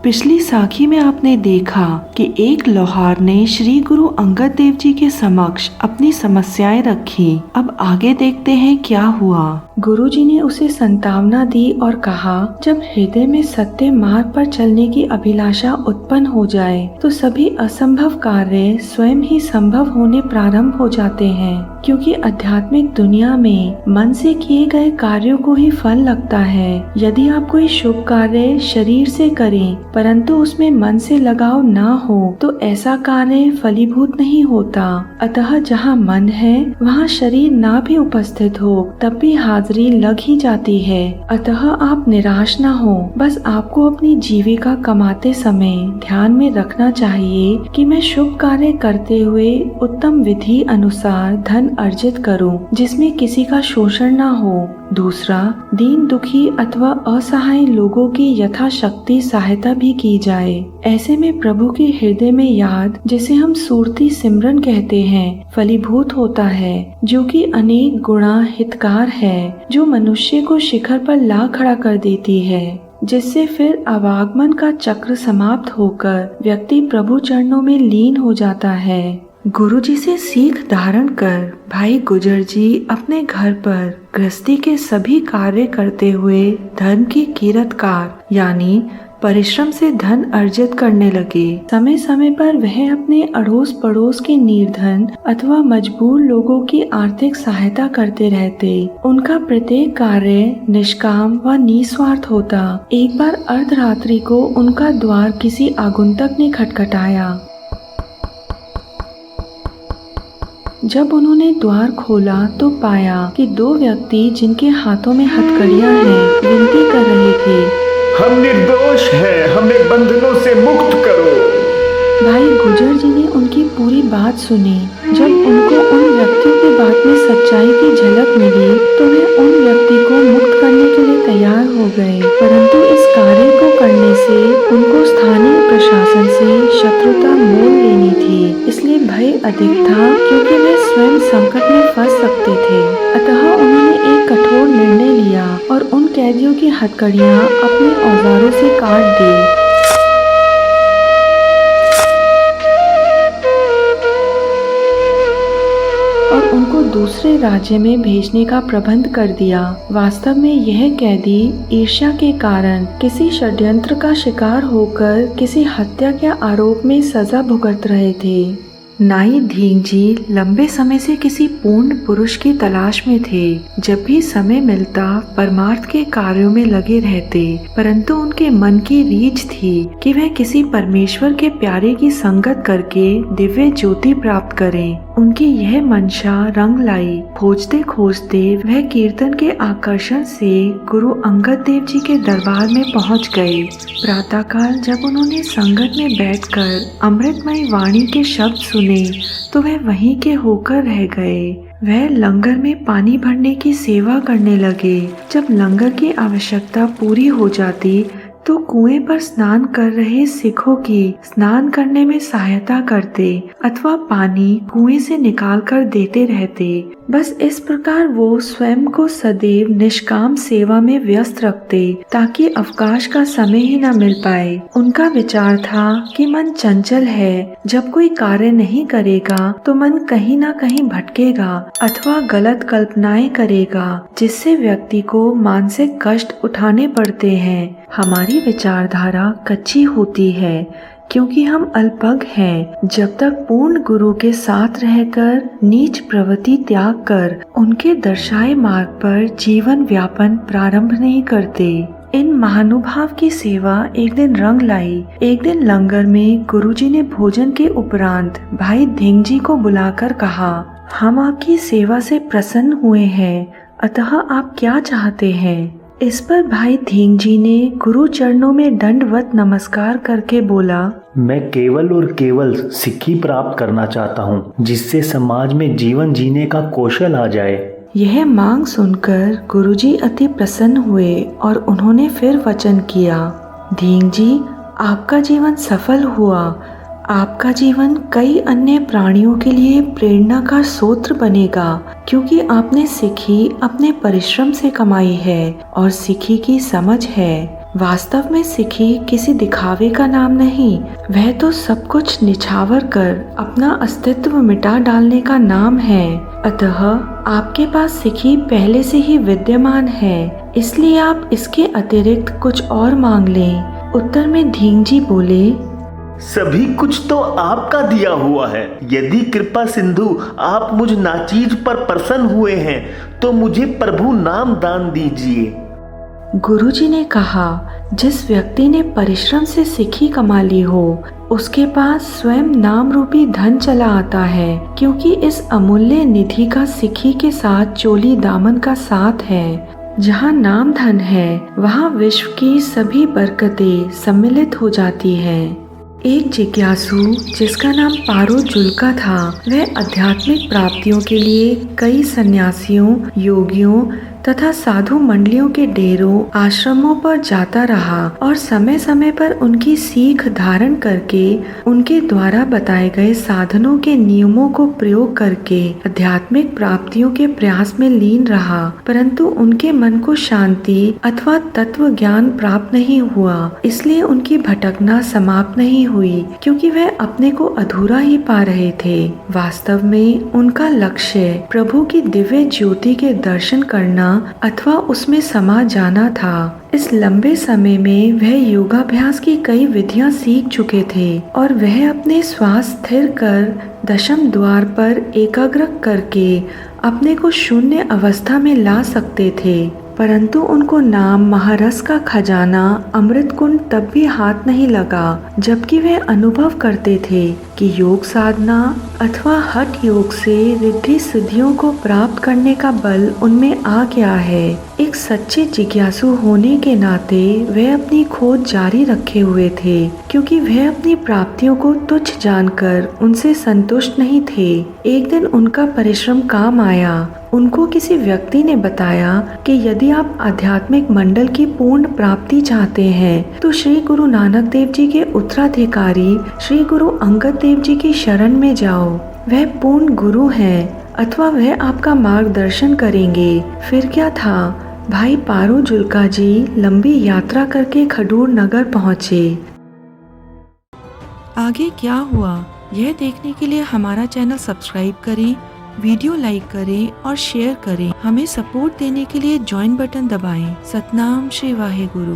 पिछली साखी में आपने देखा कि एक लोहार ने श्री गुरु अंगद देव जी के समक्ष अपनी समस्याएं रखी। अब आगे देखते हैं क्या हुआ। गुरु जी ने उसे संतावना दी और कहा, जब हृदय में सत्य मार्ग पर चलने की अभिलाषा उत्पन्न हो जाए तो सभी असंभव कार्य स्वयं ही संभव होने प्रारंभ हो जाते हैं, क्योंकि आध्यात्मिक दुनिया में मन से किए गए कार्यों को ही फल लगता है। यदि आप कोई शुभ कार्य शरीर से करें परंतु उसमें मन से लगाव ना हो तो ऐसा कार्य फलीभूत नहीं होता। अतः जहाँ मन है वहाँ शरीर ना भी उपस्थित हो तब भी हाजिरी लग ही जाती है। अतः आप निराश ना हो, बस आपको अपनी जीविका कमाते समय ध्यान में रखना चाहिए कि मैं शुभ कार्य करते हुए उत्तम विधि अनुसार धन अर्जित करूं, जिसमें किसी का शोषण ना हो। दूसरा, दीन दुखी अथवा असहाय लोगों की यथाशक्ति सहायता भी की जाए। ऐसे में प्रभु के हृदय में याद, जिसे हम सूरती सिमरन कहते हैं, फलीभूत होता है, जो कि अनेक गुणा हितकार है, जो मनुष्य को शिखर पर ला खड़ा कर देती है, जिससे फिर आवागमन का चक्र समाप्त होकर व्यक्ति प्रभु चरणों में लीन हो जाता है। गुरु जी से सीख धारण कर भाई गुजर जी अपने घर पर गृहस्थी के सभी कार्य करते हुए धर्म की कीरतकार यानी परिश्रम से धन अर्जित करने लगे। समय समय पर वह अपने अड़ोस पड़ोस के निर्धन अथवा मजबूर लोगों की आर्थिक सहायता करते रहते। उनका प्रत्येक कार्य निष्काम व निस्वार्थ होता। एक बार अर्धरात्रि को उनका द्वार किसी आगंतुक ने खटखटाया। जब उन्होंने द्वार खोला तो पाया कि दो व्यक्ति जिनके हाथों में हथकड़ियां हैं विनती कर रहे थे, हम निर्दोष हैं, हमें बंधनों से मुक्त करो। भाई गुजर जी ने उनकी पूरी बात सुनी। जब उनको उन व्यक्तियों की बात में सच्चाई की झलक मिली तो वे उन व्यक्ति को मुक्त करने के लिए तैयार हो गए, परंतु इस कार्य को करने से उनको स्थानीय प्रशासन से शत्रुता मोल लेनी थी। इसलिए भय अधिक था, क्योंकि वे स्वयं संकट में फंस सकते थे। अतः उन्होंने एक कठोर निर्णय लिया और उन कैदियों की हथकड़ियां अपने औजारों से काट दी और उनको दूसरे राज्य में भेजने का प्रबंध कर दिया। वास्तव में यह कैदी ईर्ष्या के कारण किसी षड्यंत्र का शिकार होकर किसी हत्या के आरोप में सजा भुगत रहे थे। नाई धींग जी लंबे समय से किसी पूर्ण पुरुष की तलाश में थे। जब भी समय मिलता परमार्थ के कार्यों में लगे रहते, परंतु उनके मन की रीछ थी कि वह किसी परमेश्वर के प्यारे की संगत करके दिव्य ज्योति प्राप्त करें। उनकी यह मंशा रंग लाई। खोजते खोजते वह कीर्तन के आकर्षण से गुरु अंगद देव जी के दरबार में पहुंच गए। प्रातःकाल जब उन्होंने संगत में बैठकर अमृतमय वाणी के शब्द सुने तो वह वहीं के होकर रह गए। वह लंगर में पानी भरने की सेवा करने लगे। जब लंगर की आवश्यकता पूरी हो जाती तो कुएं पर स्नान कर रहे सिखों की स्नान करने में सहायता करते अथवा पानी कुएं से निकाल कर देते रहते। बस इस प्रकार वो स्वयं को सदैव निष्काम सेवा में व्यस्त रखते, ताकि अवकाश का समय ही न मिल पाए। उनका विचार था कि मन चंचल है, जब कोई कार्य नहीं करेगा तो मन कहीं न कहीं भटकेगा अथवा गलत कल्पनाएं करेगा, जिससे व्यक्ति को मानसिक कष्ट उठाने पड़ते हैं। हमारी विचारधारा कच्ची होती है, क्योंकि हम अल्पज्ञ हैं। जब तक पूर्ण गुरु के साथ रहकर नीच प्रवृत्ति त्याग कर उनके दर्शाए मार्ग पर जीवन व्यापन प्रारंभ नहीं करते। इन महानुभाव की सेवा एक दिन रंग लाई। एक दिन लंगर में गुरुजी ने भोजन के उपरांत भाई धिंग जी को बुलाकर कहा, हम आपकी सेवा से प्रसन्न हुए हैं, अतः आप क्या चाहते हैं? इस पर भाई धींग जी ने गुरु चरणों में दंडवत नमस्कार करके बोला, मैं केवल और केवल सिक्खी प्राप्त करना चाहता हूँ, जिससे समाज में जीवन जीने का कौशल आ जाए। यह मांग सुनकर गुरुजी अति प्रसन्न हुए और उन्होंने फिर वचन किया, धींग जी, आपका जीवन सफल हुआ। आपका जीवन कई अन्य प्राणियों के लिए प्रेरणा का स्रोत बनेगा, क्योंकि आपने सिक्खी अपने परिश्रम से कमाई है और सिक्खी की समझ है। वास्तव में सिक्खी किसी दिखावे का नाम नहीं, वह तो सब कुछ निछावर कर अपना अस्तित्व मिटा डालने का नाम है। अतः आपके पास सिक्खी पहले से ही विद्यमान है, इसलिए आप इसके अतिरिक्त कुछ और मांग लें। उत्तर में धींग जी बोले, सभी कुछ तो आपका दिया हुआ है। यदि कृपा सिंधु आप मुझ नाचीज पर प्रसन्न हुए हैं तो मुझे प्रभु नाम दान दीजिए। गुरुजी ने कहा, जिस व्यक्ति ने परिश्रम से सिक्खी कमा ली हो उसके पास स्वयं नाम रूपी धन चला आता है, क्योंकि इस अमूल्य निधि का सिक्खी के साथ चोली दामन का साथ है। जहाँ नाम धन है वहाँ विश्व की सभी बरकतें सम्मिलित हो जाती हैं। एक जिज्ञासु जिसका नाम पारो जुल्का था, वह आध्यात्मिक प्राप्तियों के लिए कई सन्यासियों, योगियों तथा साधु मंडलियों के डेरों, आश्रमों पर जाता रहा और समय समय पर उनकी सीख धारण करके उनके द्वारा बताए गए साधनों के नियमों को प्रयोग करके आध्यात्मिक प्राप्तियों के प्रयास में लीन रहा, परंतु उनके मन को शांति अथवा तत्व ज्ञान प्राप्त नहीं हुआ। इसलिए उनकी भटकना समाप्त नहीं हुई, क्योंकि वह अपने को अधूरा ही पा रहे थे। वास्तव में उनका लक्ष्य प्रभु की दिव्य ज्योति के दर्शन करना अथवा उसमें समा जाना था। इस लंबे समय में वह योगाभ्यास की कई विधियां सीख चुके थे और वह अपने श्वास स्थिर कर दशम द्वार पर एकाग्र करके अपने को शून्य अवस्था में ला सकते थे, परंतु उनको नाम महारस का खजाना अमृत कुंड तब भी हाथ नहीं लगा, जबकि वह अनुभव करते थे कि योग साधना अथवा हठ योग से रिद्धि सिद्धियों को प्राप्त करने का बल उनमें आ गया है। एक सच्चे जिज्ञासु होने के नाते वह अपनी खोज जारी रखे हुए थे, क्योंकि वह अपनी प्राप्तियों को तुच्छ जानकर उनसे संतुष्ट नहीं थे। एक दिन उनका परिश्रम काम आया। उनको किसी व्यक्ति ने बताया कि यदि आप आध्यात्मिक मंडल की पूर्ण प्राप्ति चाहते हैं तो श्री गुरु नानक देव जी के उत्तराधिकारी श्री गुरु अंगद देव जी की शरण में जाओ। वह पूर्ण गुरु हैं अथवा वह आपका मार्गदर्शन करेंगे। फिर क्या था, भाई पारो जुल्का जी लंबी यात्रा करके खडूर नगर पहुँचे। आगे क्या हुआ यह देखने के लिए हमारा चैनल सब्सक्राइब करें, वीडियो लाइक करें और शेयर करें। हमें सपोर्ट देने के लिए ज्वाइन बटन दबाएं। सतनाम श्री वाहे गुरु।